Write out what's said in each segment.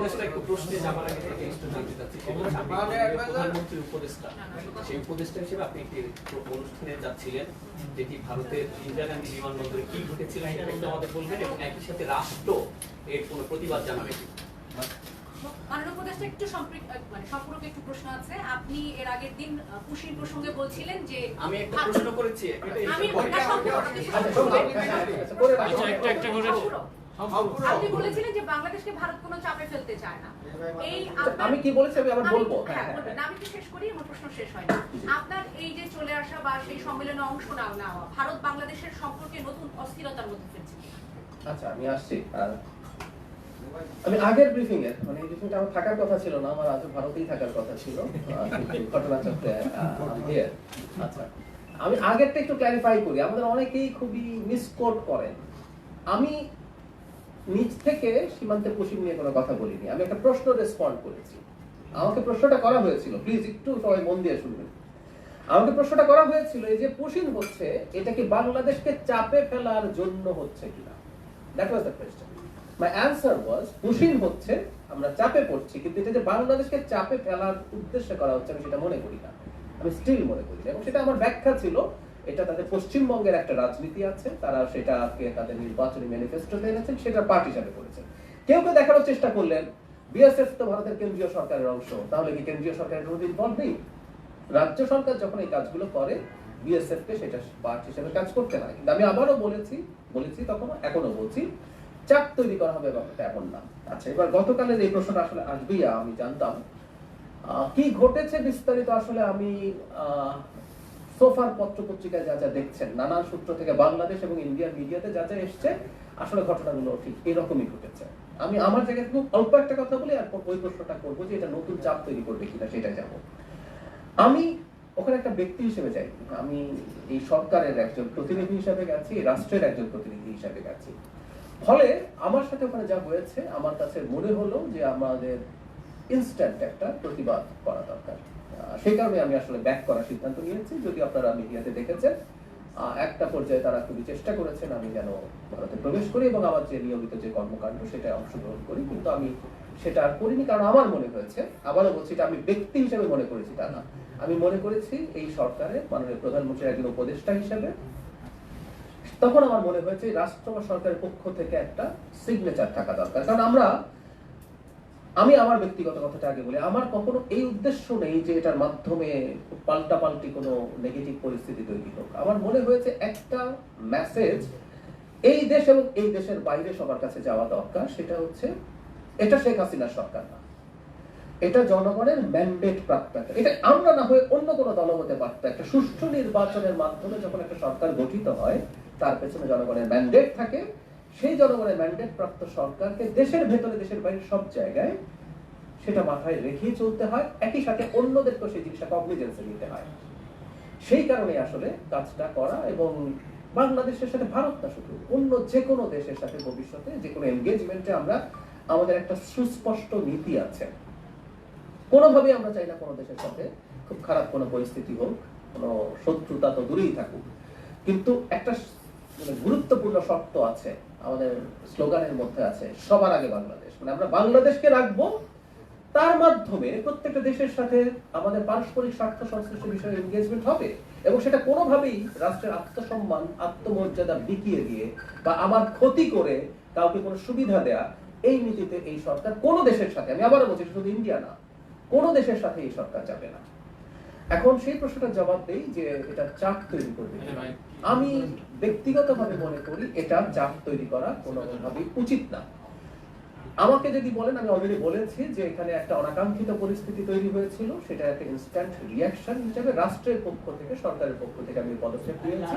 উপদেষ্টা একটু প্রশ্নে যাবার আগে থেকে একটু জানতে চাচ্ছি, প্রধানমন্ত্রীর উপদেষ্টা, সেই উপদেষ্টা হিসেবে আপনি একটি অনুষ্ঠানে যাচ্ছিলেন যেটি ভারতের ইন্দিরা গান্ধী বিমানবন্দরে কি ঘটেছিল সেটা একটু আমাদের বলবেন, এবং একই সাথে রাষ্ট্র এর কোনো প্রতিবাদ জানাবে। মাননীয় উপদেষ্টা একটু সম্পর্ক একটু প্রশ্ন আছে। আপনি এর আগের দিন পুশিন প্রসঙ্গে বলছিলেন যে আমি একটা প্রশ্ন করেছি, আপনি বলেছিলেন যে বাংলাদেশকে ভারত কোনো চাপে ফেলতে চায় না। এই আমি কি বলেছি আমি আবার বলবো। আমি কি শেষ করি, আমার প্রশ্ন শেষ হয় না। আপনার এই যে চলে আসা বা সেই সম্মেলনে অংশ নেওয়া ভারত বাংলাদেশের সম্পর্কে নতুন অস্থিরতার মধ্যে ফেলছে। আচ্ছা, আমি আসছি। আমি আগের ব্রিফিং এর মানে এই ব্রিফিংটা আমার থাকার কথা ছিল না, আমার আজ ভারতেই থাকার কথা ছিল ঘটনাচক্রে। আচ্ছা, আমি আগেরটা একটু ক্ল্যারিফাই করি। আমাদের অনেকেই খুবই মিসকোট করেন। আমি নিজ থেকে সীমান্তে পুশিং নিয়ে কোনো কথা বলিনি, আমি একটা প্রশ্ন রেসপন্ড করেছি। আমাকে প্রশ্নটা করা হয়েছিল, প্লিজ একটু সবাই মন দিয়ে শুনবেন। আমাকে প্রশ্নটা করা হয়েছিল এই যে পুশিং হচ্ছে, এটা কি বাংলাদেশকে চাপে ফেলার জন্য হচ্ছে কিনা? That was the question. My answer was pushing হচ্ছে, আমরা চাপে পড়ছি, কিন্তু এটা যে বাংলাদেশকে চাপে ফেলার উদ্দেশ্যে করা হচ্ছে আমি সেটা মনে করি না, আমি স্টিল মনে করি না। এবং সেটা আমার ব্যাখ্যা ছিল, এটা তাদের পশ্চিমবঙ্গের একটা রাজনীতি আছে, তারা সেটাকে তাদের নির্বাচনী ম্যানিফেস্টোতে এনেছেন, সেটা পার্ট হিসাবে করেছেন। কেউ কেউ দেখানোর চেষ্টা করলেন বিএসএফ তো ভারতের কেন্দ্রীয় সরকারের অংশ, তাহলে কি কেন্দ্রীয় সরকারের কোনো ইনভলভ নেই? রাজ্য সরকার যখন এই কাজগুলো করে বিএসএফ কে সেটা পার্ট হিসেবে কাজ করতে হয়। কিন্তু আমি আবারও বলেছি তখন, এখনো বলছি, চাপ তৈরি করা হবে ব্যাপারটা এমন না। আচ্ছা, এবার গতকালের এই প্রশ্নটা আসলে আসবেই, আমি জানতাম কি ঘটেছে বিস্তারিত। আসলে আমি সোফার পত্র পত্রিকায় যা যা দেখছেন, নানান সূত্র থেকে বাংলাদেশ এবং ইন্ডিয়ান মিডিয়াতে যা যা এসছে, আসলে ঘটনাগুলো ঠিক এরকমই ঘটেছে। আমি আমার জায়গায় খুব অল্প একটা কথা বলি, আর ওই প্রশ্নটা করবো যে এটা নতুন চাপ তৈরি করবে কিনা সেটা যাবো। আমি ওখানে একটা ব্যক্তি হিসেবে যাই, আমি এই সরকারের একজন প্রতিনিধি হিসেবে গেছি, রাষ্ট্রের একজন প্রতিনিধি হিসেবে গেছি। ফলে আমার সাথে ওখানে যা হয়েছে, আমার কাছে মনে হলো যে আমাদের ইনস্ট্যান্ট একটা প্রতিবাদ করা দরকার। সেই কারণে আমি আসলে ব্যাক করার সিদ্ধান্ত নিয়েছি। যদি আপনারা মিডিয়াতে দেখেছেন, একটা পর্যায়ে তারা খুবই চেষ্টা করেছেন আমি যেন ভারতে প্রবেশ করি এবং আমার যে নিয়মিত যে কর্মকাণ্ড সেটা অংশগ্রহণ করি, কিন্তু আমি সেটা আর করিনি। কারণ আমার মনে হয়েছে, আবারও বলছি, এটা আমি ব্যক্তি হিসেবে মনে করেছি তা না, আমি মনে করেছি এই সরকারের মাননীয় প্রধানমন্ত্রীর একজন উপদেষ্টা হিসেবে তখন আমার মনে হয়েছে রাষ্ট্র বা সরকারের পক্ষ থেকে একটা সিগনেচার থাকা দরকার। কারণ আমি আমার ব্যক্তিগত কথাটা আগে বলি, আমার কখনো এই উদ্দেশ্য নেই যে এটার মাধ্যমে পাল্টাপাল্টি কোনো নেগেটিভ পরিস্থিতি তৈরি হোক। আমার মনে হয়েছে একটা মেসেজ এই দেশ এবং এই দেশের বাইরে সবার কাছে যাওয়া দরকার। সেটা হচ্ছে, এটা শেখ হাসিনার সরকার না, এটা জনগণের ম্যান্ডেট প্রাপ্ত। এটা আমরা না হয়ে অন্য কোনো দল হতে পারত। একটা সুষ্ঠু নির্বাচনের মাধ্যমে যখন একটা সরকার গঠিত হয়, তার পেছনে জনগণের ম্যান্ডেট থাকে। সেই জনগণের ম্যান্ডেট প্রাপ্ত সরকারকে দেশের ভেতরে দেশের বাইরে সব জায়গায় সেটা মাথায় রেখেই চলতে হয়, একই সাথে অন্যদেরকেও সেই জিনিসটা কগনিজেন্সে নিতে হয়। সেই কারণে আসলে কাজটা করা, এবং বাংলাদেশের সাথে ভারত না, শুধু অন্য যে কোনো দেশের সাথে ভবিষ্যতে যে কোনো এনগেজমেন্টে আমরা আমাদের একটা সুস্পষ্ট নীতি আছে। কোনোভাবেই আমরা চাই না কোনো দেশের সাথে খুব খারাপ কোনো পরিস্থিতি হোক, কোনো শত্রুতা তো দূরেই থাকুক, কিন্তু একটা গুরুত্বপূর্ণ শর্ত আছে, আমাদের স্লোগানের মধ্যে আছে, সবার আগে বাংলাদেশ। মানে আমরা বাংলাদেশকে রাখবো, তার মাধ্যমে প্রত্যেকটা দেশের সাথে আমাদের পারস্পরিক স্বার্থ সংশ্লিষ্ট বিষয়ে এনগেজমেন্ট হবে, এবং সেটা কোনোভাবেই রাষ্ট্রের আত্মসম্মান আত্মমর্যাদা বিকিয়ে দিয়ে বা আমার ক্ষতি করে কাউকে কোনো সুবিধা দেয়া, এই নীতিতে এই সরকার কোনো দেশের সাথে, আমি আবারও বলছি শুধু ইন্ডিয়া না, কোনো দেশের সাথে এই সরকার যাবে না। এখন সেই প্রশ্নটার জবাব দেই যে এটা চাপ তৈরি করবে। আমি ব্যক্তিগতভাবে মনে করি এটা চাপ তৈরি করা কোনোভাবেই উচিত না। আমাকে যদি বলেন, আমি অলরেডি বলেছি যে এখানে একটা অনাকাঙ্ক্ষিত পরিস্থিতি তৈরি হয়েছিল, সেটা একটা ইনস্ট্যান্ট রিয়াকশন হিসেবে রাষ্ট্রের পক্ষ থেকে, সরকারের পক্ষ থেকে আমি পদক্ষেপ নিয়েছি।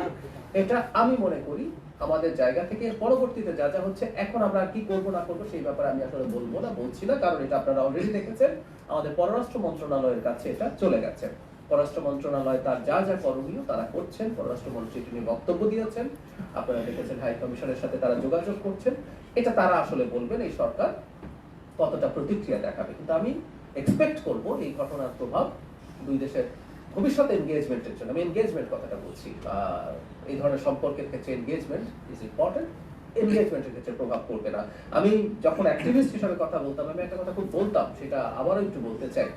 এটা আমি মনে করি আমাদের জায়গা থেকে পরবর্তীতে যা যা হচ্ছে, এখন আমরা কি করবো না করবো সেই ব্যাপারে আমি আসলে বলবো না, বলছি না, কারণ এটা আপনারা অলরেডি দেখেছেন আমাদের পররাষ্ট্র মন্ত্রণালয়ের কাছে এটা চলে গেছে। পররাষ্ট্র মন্ত্রণালয় তার যা যা করণীয় তারা করছেন, পররাষ্ট্রমন্ত্রী তিনি বক্তব্য দিয়েছেন, আপনারা দেখেছেন হাই কমিশনের সাথে তারা যোগাযোগ করছেন। এটা তারা আসলে বলবেন এই সরকার কতটা প্রতিক্রিয়া দেখাবে। কিন্তু আমি এক্সপেক্ট করব এই ঘটনার প্রভাব দুই দেশের ভবিষ্যৎ এনগেজমেন্টের জন্য, আমি এনগেজমেন্ট কথাটা বলছি, এই ধরনের সম্পর্কের ক্ষেত্রে এনগেজমেন্ট ইজ ইম্পর্টেন্ট, এনগেজমেন্টের ক্ষেত্রে প্রভাব পড়বে না। আমি যখন অ্যাক্টিভিস্ট হিসেবে কথা বলতাম, আমি একটা কথা খুব বলতাম, সেটা আবারও একটু বলতে চাই।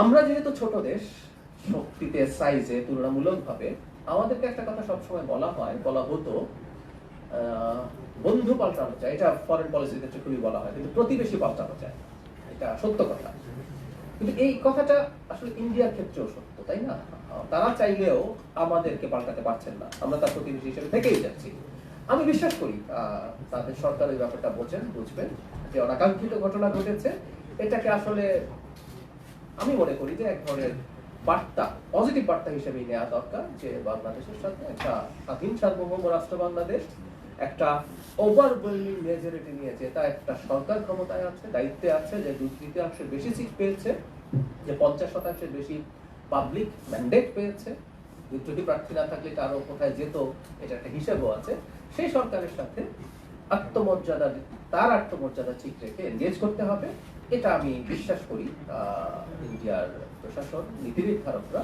আমরা যেহেতু ছোট দেশ, শক্তিতে সাইজে তুলনামূলকভাবে, আমাদেরকে একটা কথা সবসময় বলা হতো, বন্ধু পাল্টানো যায়, এটা ফরেন পলিসির ক্ষেত্রে খুবই বলা হয়, কিন্তু প্রতিবেশী পাল্টানো যায়, এটা সত্য কথা। কিন্তু এই কথাটা আসলে ইন্ডিয়ার ক্ষেত্রেও সত্য, তাই না? তারা চাইলেও আমাদেরকে পাল্টাতে পারছেন না, আমরা তার প্রতিবেশী হিসেবে থেকেই যাচ্ছি। আমি বিশ্বাস করি তাদের সরকার এই ব্যাপারটা বুঝবেন যে অনাকাঙ্ক্ষিত ঘটনা ঘটেছে, এটাকে আসলে আমি মনে করি যে এক ধরনের বার্তা, পজিটিভ বার্তা হিসেবে নেওয়া দরকার, যে বাংলাদেশের সাথে একটা স্বাধীন সার্বভৌম রাষ্ট্র বাংলাদেশ একটা ওভারওয়েলমিং মেজরিটি নিয়েছে, তা একটা সরকার ক্ষমতায় আছে, দায়িত্বে আছে, যে 2/3 বেশি সিট পেয়েছে, যে 50% বেশি পাবলিক ম্যান্ডেট পেয়েছে, যদি প্রার্থী না থাকলে আরো কোথায় যেত, এটা একটা হিসেবও আছে। সেই সরকারের সাথে তার আত্মমর্যাদা ঠিক রেখে এনগেজ করতে হবে, এটা আমি বিশ্বাস করি ইন্ডিয়ার প্রশাসন, নীতি নির্ধারকরা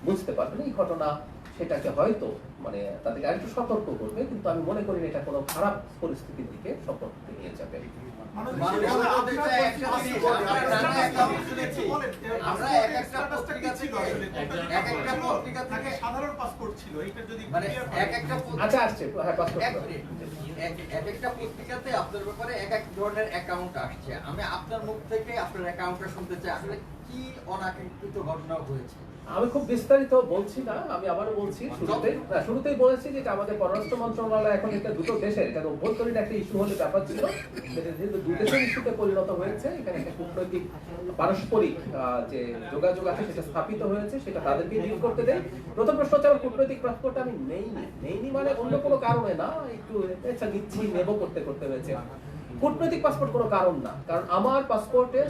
বুঝতে পারবেন। এই ঘটনা সেটাকে হয়তো মানে তাদেরকে আরেকটু সতর্ক করবে, কিন্তু আমি মনে করি এটা কোনো খারাপ পরিস্থিতির দিকে সতর্ক নিয়ে যাবে। আচ্ছা আসছে, হ্যাঁ পাসপোর্ট এক একটা পত্রিকাতে আপনার ব্যাপারে এক এক ধরনের অ্যাকাউন্ট আসছে। আমি আপনার মুখ থেকে আপনার অ্যাকাউন্টটা শুনতে চাই, আসলে কি অনাকাঙ্ক্ষিত ঘটনা হয়েছে? আমি খুব বিস্তারিত বলছি না, আমি আবারও বলছি, শুরুতেই বলেছি যে আমাদের পররাষ্ট্র মন্ত্রণালয় এখন একটা দুটো দেশের, এটা অভ্যন্তরীণ একটা ইস্যু হলে ব্যাপার ছিল, যেহেতু দুই দেশের ইস্যুতে পরিণত হয়েছে, এখানে একটা কূটনৈতিক পারস্পরিক যে যোগাযোগ আছে সেটা স্থাপিত হয়েছে, সেটা তাদেরকে ডিল করতে দেয়। প্রথম প্রশ্ন হচ্ছে আমার কূটনৈতিক পাসপোর্ট আমি নেইনি মানে অন্য কোনো কারণে না, একটু নিচ্ছি নেবো করতে হয়েছে। কূটনৈতিক পাসপোর্ট কোনো কারণ না, কারণ আমার পাসপোর্টে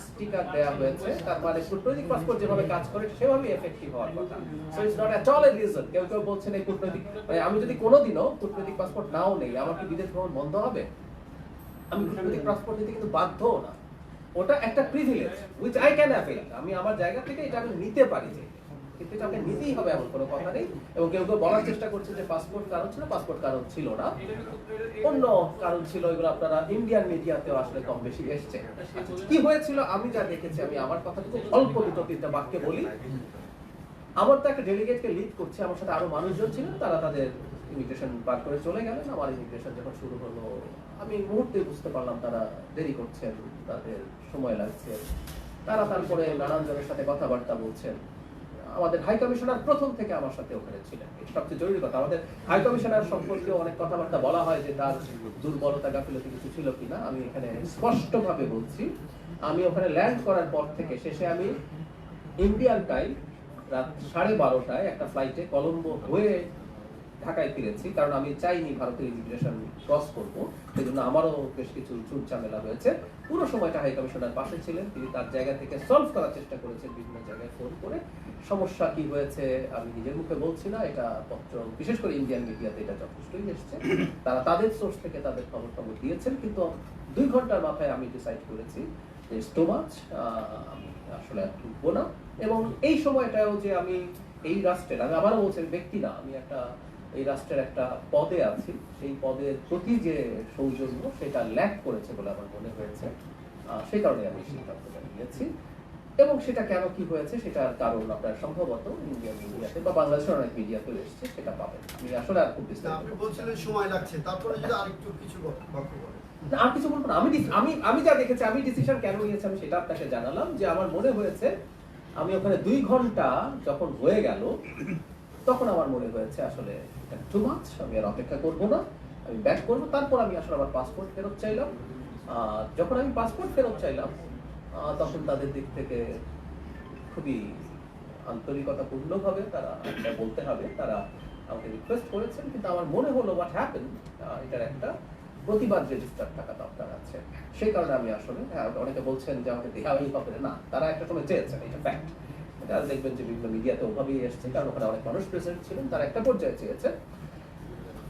স্টিকার দেওয়া হয়েছে, তার মানে কূটনৈতিক পাসপোর্ট যেভাবে কাজ করে সেভাবে এফেক্টিভ হওয়ার কথা। So it's not at all a reason. কেউ বলছেন এই কূটনৈতিক, মানে আমি যদি কোনোদিনও কূটনৈতিক পাসপোর্ট নাও নেই, আমার কি বিদেশ ভ্রমণ বন্ধ হবে? আমি কূটনৈতিক পাসপোর্ট নিতে কিন্তু বাধ্যও না, ওটা একটা privilege which I can avail. আমি আমার জায়গা থেকে এটা আমি নিতে পারি, কিন্তু এটা আমাকে নিতেই হবে এমন কোনো কথা নেই। এবং কেউ বলার চেষ্টা করছে যে পাসপোর্ট কারণ ছিল, পাসপোর্ট কারণ ছিল না, অন্য কারণ ছিল। এগুলো আপনারা ইন্ডিয়ান মিডিয়াতেও আসলে কম বেশি এসছে। কি হয়েছিল আমি যা দেখেছি, আমি আমার কথা খুব অল্প দুটো তিনটা বাক্যে বলি। আমার তো একটা ডেলিগেটকে লিড করছে, আমার সাথে আরো মানুষজন ছিলেন, তারা তাদের ইমিগ্রেশন পার করে চলে গেলেন। আমার ইমিগ্রেশন যখন শুরু হলো, আমি মুহূর্তে বুঝতে পারলাম তারা দেরি করছেন, তাদের সময় লাগছে। তারা তারপরে নানান জনের সাথে কথাবার্তা বলছেন। আমাদের হাই কমিশনার প্রথম থেকে আমার সাথে ওখানে ছিলেন, এটা সবচেয়ে জরুরি কথা। আমাদের হাই কমিশনার সম্পর্কে অনেক কথাবার্তা বলা হয় যে তার দুর্বলতা গাফিলতি কিছু ছিল কিনা। আমি এখানে স্পষ্টভাবে বলছি, আমি ওখানে ল্যান্ড করার পর থেকে শেষে আমি ইন্ডিয়ান টাইম রাত 12:30টায় একটা ফ্লাইটে কলম্বো হয়ে ঢাকায় ফিরেছি, কারণ আমি চাইনি ভারতের ইমিগ্রেশন ক্রস করবো। সেই জন্য আমারও বেশ কিছু চুট ঝামেলা হয়েছে। পুরো সময়টা হাই কমিশনার পাশে ছিলেন, তিনি তার জায়গা থেকে সলভ করার চেষ্টা করেছেন বিভিন্ন জায়গায় ফোন করে। সমস্যা কি হয়েছে আমি নিজের মুখে বলছি না, এটা পত্র বিশেষ করে ইন্ডিয়ান মিডিয়াতে এটা যথেষ্টই এসছে। তারা তাদের সোর্স থেকে তাদের খবর দিয়েছেন, কিন্তু 2 ঘন্টার মাথায় আমি ডিসাইড করেছি যে টু মাচ, আমি আসলে আর ঢুকবো না। এবং এই সময়টাও যে আমি এই রাষ্ট্রের, আমি আবারও বলছি ব্যক্তি না, আমি এই রাষ্ট্রের একটা পদে আছি, সেই পদের প্রতি যে সৌজন্য সেটা ল্যাক করেছে বলে আমার মনে হয়েছে। সেই কারণে আমি সিদ্ধান্তটা নিয়েছি। এবং সেটা কেন কি হয়েছে সেটার কারণ আপনার সম্ভবত ইন্ডিয়ান মিডিয়াতে বা বাংলাদেশের অনেক মিডিয়াতে এসেছে, সেটা পাবেন। আমি আসলে আর খুব আপনি বলছিলেন সময় লাগছে, তারপরে যদি আরেকটু কিছু বক্তব্য বলেন। আর কিছু বলবো না। আমি যা দেখেছি, আমি ডিসিশন কেন নিয়েছি আমি সেটা আপনাকে জানালাম, যে আমার মনে হয়েছে আমি ওখানে 2 ঘন্টা যখন হয়ে গেল, তখন আমার মনে হয়েছে আসলে টু মাচ, আমি আর অপেক্ষা করবো না, আমি ব্যাক করবো। তারপর আমি আসলে আমার পাসপোর্ট ফেরত চাইলাম। যখন আমি পাসপোর্ট ফেরত চাইলাম, তখন তাদের দিক থেকে খুবই আন্তরিকতাপূর্ণভাবে তারা বলতে হবে, তারা আমাকে রিকোয়েস্ট করেছেন। কিন্তু আমার মনে হলো হোয়াট হ্যাপেন, এটার একটা প্রতিবাদ রেজিস্টার থাকা দরকার আছে। সেই কারণে আমি আসলে, অনেকে বলছেন যে আমাকে দেখাই হবে না, তারা একটা সময় চেয়েছেন, এটা ফ্যাক্ট। এটা দেখবেন যে বিভিন্ন মিডিয়াতে ওভাবেই এসছে, কারণ ওখানে অনেক মানুষ প্রেজেন্ট ছিলেন, তারা একটা পর্যায়ে চেয়েছে।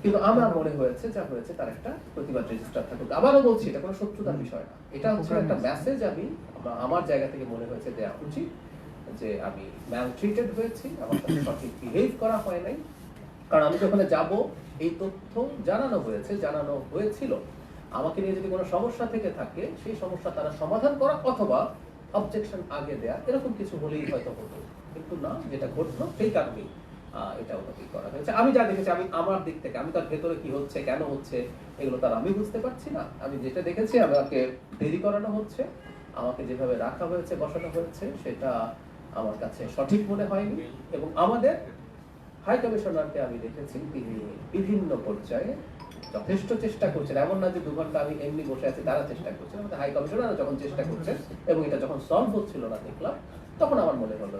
কিন্তু আমার মনে হয়েছে যা হয়েছে তার একটা প্রতিবাদ রেজিস্টার থাকুক। আবারও বলছি, এটা কোনো শত্রুতার বিষয় না, এটা হচ্ছে একটা মেসেজ আমি আমার জায়গা থেকে মনে হয়েছে দেওয়া উচিত, যে আমি ম্যালট্রিটেড হয়েছি, আমার সাথে সঠিক বিহেভ করা হয় নাই, কারণ আমি যখন যাব এই তথ্য জানানো হয়েছিল আমাকে নিয়ে যদি কোনো সমস্যা থেকে থাকে সেই সমস্যা তারা সমাধান করা অথবা অবজেকশন আগে দেয়া এরকম কিছু হলেই হয়তো হতো, কিন্তু না, যেটা ঘটলো সেই কারণেই এটা ওটাকেই করা হয়েছে। আমি যা দেখেছি, আমি আমার দিক থেকে, আমি তার ভেতরে কি হচ্ছে কেন হচ্ছে এগুলো তার আমি বুঝতে পারছি না। আমি যেটা দেখেছি আমাকে দেরি করানো হচ্ছে, আমাকে যেভাবে রাখা হয়েছে বসানো হয়েছে সেটা আমার কাছে সঠিক মনে হয়নি। এবং আমাদের হাই কমিশনারকে আমি দেখেছি তিনি বিভিন্ন পর্যায়ে যথেষ্ট চেষ্টা করছেন, এমন না যে 2 ঘন্টা আমি এমনি বসে আছি, তারা চেষ্টা করছেন, আমাদের হাই কমিশনার যখন চেষ্টা করছেন এবং এটা যখন সলভ হচ্ছিল না দেখলাম, তখন আমার মনে হলো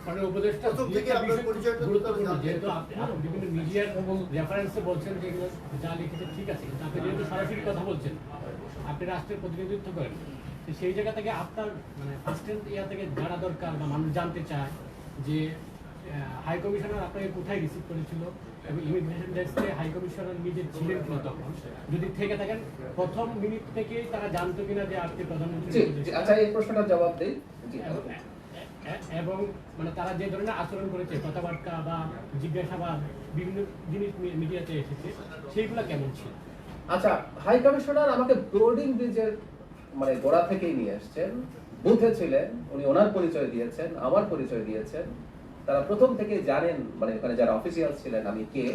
মানে উপদেষ্টা প্রথম থেকে আপনার পরিচয়টা গুরুত্বপূর্ণ, যেহেতু আপনি বিভিন্ন মিডিয়ার রেফারেন্সে বলছেন যে এগুলো যা লিখেছে ঠিক আছে, কিন্তু আপনি যেহেতু সরাসরি কথা বলছেন, আপনি রাষ্ট্রের প্রতিনিধিত্ব করেন, তো সেই জায়গা থেকে আপনার মানে ফার্স্ট ইয়া থেকে জানা দরকার বা মানুষ জানতে চায় যে হাই কমিশনার আপনাকে কোথায় রিসিভ করেছিল এবং ইমিগ্রেশন ডেস্কে হাই কমিশনার নিজে ছিলেন কিনা তখন, যদি থেকে থাকেন প্রথম মিনিট থেকেই তারা জানতো কিনা যে আপনি প্রধানমন্ত্রী। আচ্ছা, এই প্রশ্নটার জবাব দেই। এবং মানে তারা যে ধরনের আচরণ করেছে, কথাবার্তা বা জিজ্ঞাসাবাদ বিভিন্ন জিনিস মিডিয়াতে এসেছে, সেইগুলো কেমন ছিল? আচ্ছা, হাই কমিশনার আমাকে ব্রোডিং ব্রিজের মানে গোড়া থেকেই নিয়ে আসছেন, বুথে ছিলেন, উনি ওনার পরিচয় দিয়েছেন, আমার পরিচয় দিয়েছেন, তারা প্রথম থেকে জানেন মানে ওখানে যারা অফিসিয়াল ছিলেন আমি কে।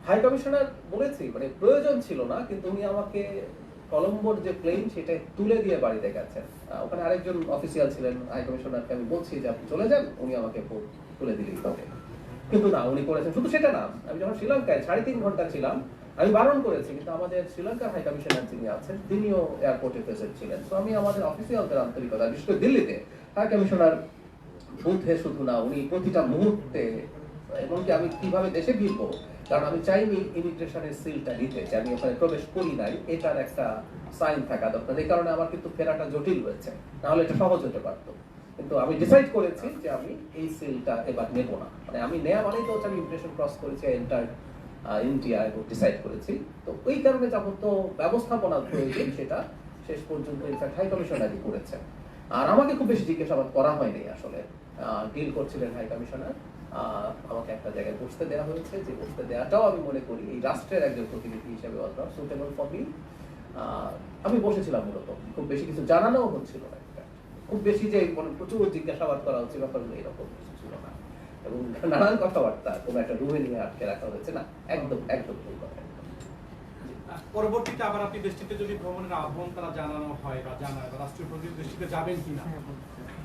হাই কমিশনার বলেছি মানে প্রয়োজন ছিল না, কিন্তু উনি আমাকে কলম্বোর যে প্লেন সেটা তুলে দিয়ে বাড়িতে গেছেন। ওখানে আরেকজন অফিসিয়াল ছিলেন, হাই কমিশনারকে আমি বলছি যে আপনি চলে যান, উনি আমাকে তুলে দিলেই হবে, কিন্তু না, উনি করেছেন। শুধু সেটা না, আমি যখন শ্রীলঙ্কায় 3.5 ঘন্টা ছিলাম আমি বারণ করেছি, কিন্তু আমাদের শ্রীলঙ্কার হাই কমিশনার যিনি আছেন তিনিও এয়ারপোর্টে প্রেজেন্ট ছিলেন। তো আমি আমাদের অফিসিয়ালদের আন্তরিকতা, বিশেষ করে দিল্লিতে হাই কমিশনার বুথে শুধু না, উনি প্রতিটা মুহূর্তে, এমনকি আমি কিভাবে দেশে ফিরবো, কারণ আমি চাইনি ইমিগ্রেশনের সিলটা দিতে, যে আমি ওখানে প্রবেশ করি নাই এটার একটা সাইন থাকা দরকার। এই কারণে আমার কিন্তু ফেরাটা জটিল হয়েছে, নাহলে এটা সহজ হতে পারতো। কিন্তু আমি ডিসাইড করেছি যে আমি এই সিলটা এবার নেব না, মানে আমি নেওয়া মানেই তো হচ্ছে আমি ইমিগ্রেশন ক্রস করেছি এন্টার ইন্ডিয়া এবং ডিসাইড করেছি। তো ওই কারণে যখন তো ব্যবস্থাপনা প্রয়োজন সেটা শেষ পর্যন্ত ইনফ্যাক্ট হাই কমিশনারই করেছেন। আর আমাকে খুব বেশি জিজ্ঞাসাবাদ করা হয়নি আসলে, ডিল করছিলেন হাই কমিশনার। আমাকে একটা জায়গায় বসতে দেওয়া হয়েছে, যে বসতে দেওয়াটাও আমি মনে করি এই রাষ্ট্রের একজন প্রতিনিধি হিসেবে সুটেবল ফর মি। আমি বসেছিলাম মূলত, খুব বেশি কিছু জানানোও হচ্ছিল না, খুব বেশি যে প্রচুর জিজ্ঞাসাবাদ করা হচ্ছে ব্যাপারগুলো এরকম কিছু ছিল না, এবং নানান কথাবার্তা কোনো একটা রুমে নিয়ে আটকে রাখা হয়েছে না, একদম একদম ভুল কথা। পরবর্তীতে আবার আপনি দেশটিতে যদি ভ্রমণের আহ্বান তারা জানানো হয় বা জানায় বা রাষ্ট্রীয় প্রতিনিধি দেশটিতে যাবেন কিনা?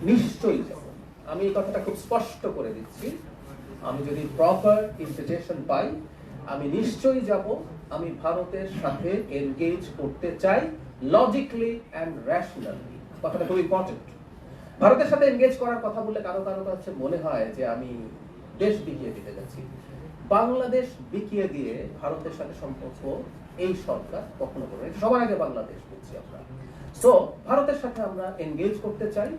নিশ্চয়ই যাব। আমি এই কথাটা খুব স্পষ্ট করে দিচ্ছি, আমি যদি প্রপার ইনভিটেশন পাই আমি নিশ্চয়ই যাব। আমি ভারতের সাথে এনগেজ করতে চাই লজিক্যালি এন্ড রেশনালি, কথাটা খুব ইম্পর্টেন্ট। ভারতের সাথে এনগেজ করার কথা বললে কারো কারো কাছে মনে হয় যে আমি দেশ বিকিয়ে দিতে যাচ্ছি। বাংলাদেশ বিকিয়ে দিয়ে ভারতের সাথে সম্পর্ক এই সরকার কখনো করবে না, সবার আগে বাংলাদেশ বলছি আমরা। সো ভারতের সাথে আমরা এনগেজ করতে চাই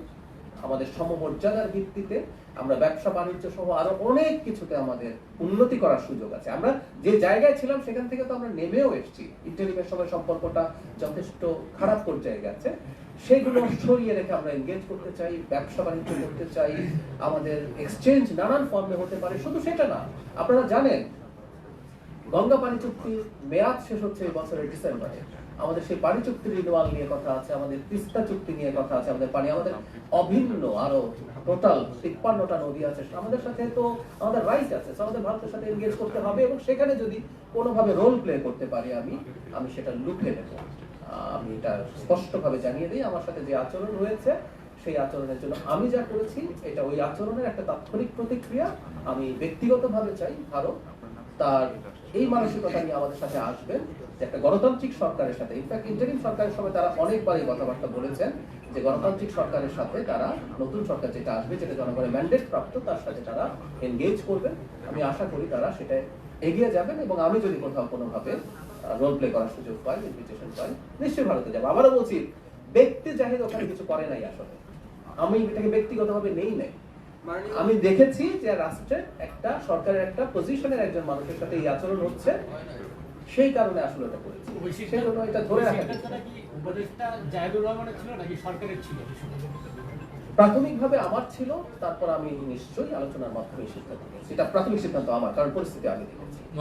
আমাদের সমমর্যাদার ভিত্তিতে। আমরা ব্যবসা বাণিজ্য সহ আরো অনেক কিছুতে আমাদের উন্নতি করার সুযোগ আছে। আমরা যে জায়গায় ছিলাম সেখান থেকে তো আমরা নেমেও এসেছি, ইন্টারিমের সময় সম্পর্কটা যথেষ্ট খারাপ পর্যায়ে গেছে, সেগুলো সরিয়ে রেখে আমরা এনগেজ করতে চাই, ব্যবসা বাণিজ্য করতে চাই, আমাদের এক্সচেঞ্জ নানান ফর্মে হতে পারে। শুধু সেটা না, আপনারা জানেন গঙ্গা পানি চুক্তির মেয়াদ শেষ হচ্ছে এই বছরের ডিসেম্বরে, আমাদের সেই পানি চুক্তির রিনিউয়াল নিয়ে কথা আছে, আমাদের তিস্তা চুক্তি নিয়ে কথা আছে, আমাদের পানি আমাদের অভিন্ন আরো টোটাল 53টা নদী আছে, আমাদের সাথে তো আমাদের রাইট আছে, আমাদের ভারতের সাথে এনগেজ করতে হবে, এবং সেখানে যদি কোনোভাবে রোল প্লে করতে পারি আমি সেটা লুফে নেব। আমি এটা স্পষ্টভাবে জানিয়ে দিই, আমার সাথে যে আচরণ হয়েছে সেই আচরণের জন্য আমি যা করেছি এটা ওই আচরণের একটা তাৎক্ষণিক প্রতিক্রিয়া। আমি ব্যক্তিগতভাবে চাই ভারত তার এই মানসিকতা নিয়ে আমাদের সাথে আসবেন, যে একটা গণতান্ত্রিক সরকারের সাথে, ইনফ্যাক্ট ইন্টারিম সরকারের সময় তারা অনেকবারই কথাবার্তা বলেছেন যে গণতান্ত্রিক সরকারের সাথে তারা নতুন সরকার যেটা আসবে, যেটা জনগণের ম্যান্ডেট প্রাপ্ত, তার সাথে তারা এনগেজ করবেন। আমি আশা করি তারা সেটা এগিয়ে যাবেন, এবং আমি যদি কোথাও কোনোভাবে রোল প্লে করার সুযোগ পাই, ইনভিটেশন পাই, নিশ্চয়ই ভারতে যাবো। আবারও বলছি, ব্যক্তি জাহিদ ওখানে কিছু করে নাই, আসলে আমি এটাকে ব্যক্তিগতভাবে নেই নাই। আমি দেখেছি যে রাষ্ট্রের একটা সরকারের একটা পজিশনের একজন মানুষের সাথে এই আচরণ হচ্ছে, সেই কারণে আসলে এটা করেছি, সেই জন্য এটা ধরে রাখা। উপদেষ্টা জাহিদুর রহমানের ছিল নাকি সরকারের ছিল? প্রাথমিকভাবে আমার ছিল, তারপর আমি নিশ্চয়ই আলোচনার মাধ্যমে সিদ্ধান্ত নিয়েছি। এটা প্রাথমিক সিদ্ধান্ত আমার, কারণ পরিস্থিতি আগে দেখেছি।